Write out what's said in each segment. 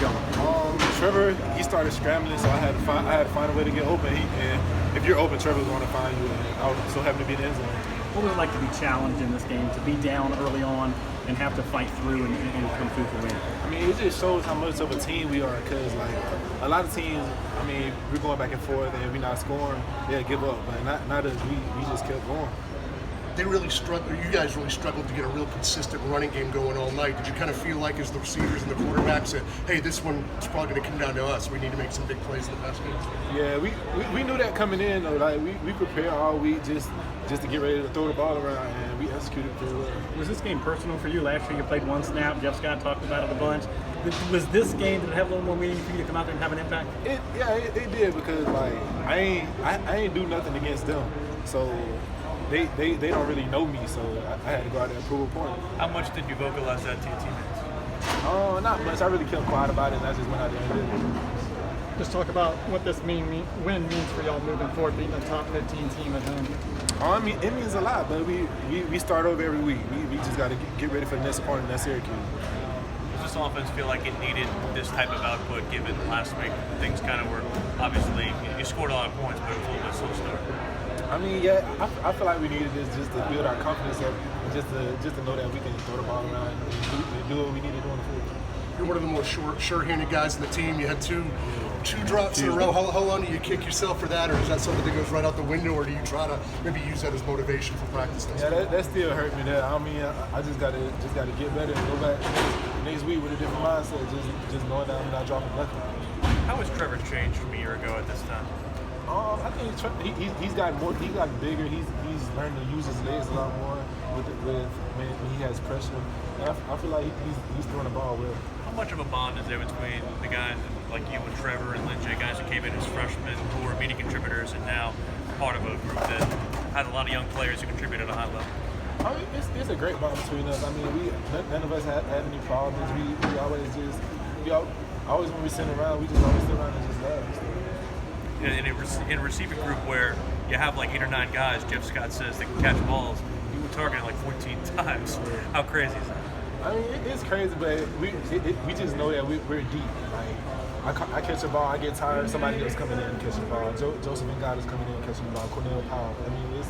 going? Trevor, he started scrambling, so I had to find a way to get open. And if you're open, Trevor's going to find you. And I was so happy to be in the end zone. What was it like to be challenged in this game, to be down early on and have to fight through and come through for win? I mean, it just shows how much of a team we are, because like a lot of teams, I mean, we're going back and forth, and if we're not scoring, they'll give up. But not us. We just kept going. They really struggled. You guys really struggled to get a real consistent running game going all night. Did you kind of feel like, as the receivers and the quarterbacks said, "Hey, this one is probably going to come down to us. We need to make some big plays in the pass game"? Yeah, we knew that coming in. Though, like we prepared all week just to get ready to throw the ball around, and we executed very well. Was this game personal for you? Last year you played one snap. Jeff Scott talked about it a bunch. Was this game, did it have a little more meaning for you to come out there and have an impact? It did, because like I ain't do nothing against them, so they don't really know me, so I had to go out there and prove a point. How much did you vocalize that to your teammates? Not much. I really kept quiet about it, and I just went out there and did it. Just talk about what this win means for y'all moving forward, beating a top 15 team at home. I mean, it means a lot, but we start over every week. We just got to get ready for the next opponent, that's Syracuse. Does this offense feel like it needed this type of output, given last week things kind of were, obviously, you scored a lot of points, but it was a little bit slow start? I mean, yeah, I feel like we needed this just to build our confidence up, just to know that we can throw the ball around and do what we need to do on the field. You're one of the more sure-handed guys in the team. You had two drops in a row. How long do you kick yourself for that, or is that something that goes right out the window, or do you try to maybe use that as motivation for practice? Yeah, that still hurt me there. I mean, I just gotta get better and go back next week with a different mindset, just knowing that I'm not dropping nothing. How has Trevor changed from a year ago at this time? I think he's gotten more. He got bigger. He's learned to use his legs a lot more when he has pressure. And I feel like he's throwing the ball well. How much of a bond is there between the guys like you and Trevor and Lindsay, guys who came in as freshmen, who were media contributors, and now part of a group that has a lot of young players who contribute at a high level? I mean, it's a great bond between us. I mean, none of us had any problems. We always when we sit around, we just always sit around and just laugh. In a receiving group where you have like 8 or 9 guys, Jeff Scott says, that can catch balls, you were targeted like 14 times. How crazy is that? I mean, it's crazy, but we just know that we're deep. Like, I catch a ball, I get tired, somebody else coming in and catching the ball. Joseph and God is coming in and catching the ball. Cornell Powell. I mean, we're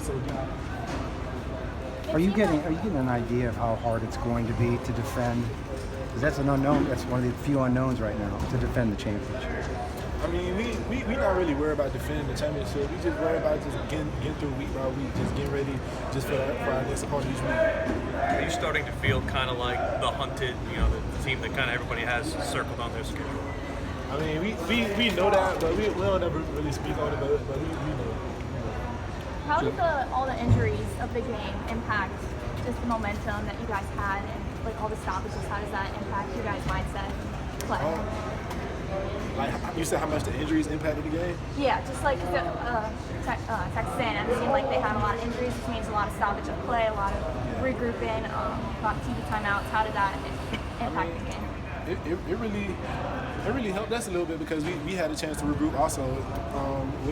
so deep. Are you getting an idea of how hard it's going to be to defend? Because that's an unknown. That's one of the few unknowns right now, to defend the championship. I mean, we not really worried about defending the championship. We just worry about just getting through week by week, just getting ready just for our next opponent each week. Are you starting to feel kind of like the hunted, the team that kind of everybody has circled on their schedule? I mean, we know that, but we don't ever really speak on it, but we know. How did all the injuries of the game impact just the momentum that you guys had, and like all the stoppages? How does that impact your guys' mindset and play? Like you said, how much the injuries impacted the game? Yeah, just like Texas A&M seemed like they had a lot of injuries, which means a lot of stoppage of play, a lot of regrouping, a lot of TV timeouts. How did that impact the game? It really helped us a little bit, because we had a chance to regroup also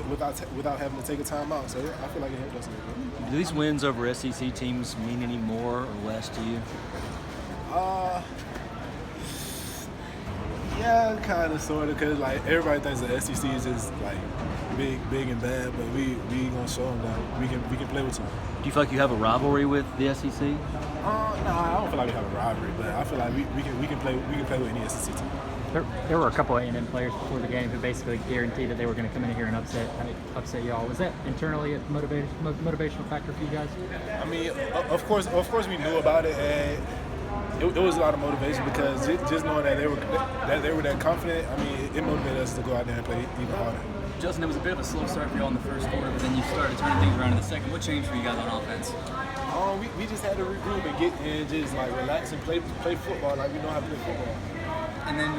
without having to take a timeout. So I feel like it helped us a little bit. Do these wins over SEC teams mean any more or less to you? Yeah, kind of, sort of, because like everybody thinks the SEC is just like big and bad, but we gonna show them that we can play with them. Do you feel like you have a rivalry with the SEC? No, I don't feel like we have a rivalry, but I feel like we can play with any SEC team. There were a couple of A&M players before the game who basically guaranteed that they were going to come in here and upset y'all. Was that internally a motivational factor for you guys? I mean, of course we knew about it, and it was a lot of motivation, because just knowing that they were that confident. I mean, it motivated us to go out there and play even harder. Justin, it was a bit of a slow start for you all in the first quarter, but then you started turning things around in the second. What changed for you guys on offense? We just had to regroup and get in, just like relax and play football like we know how to play football. And then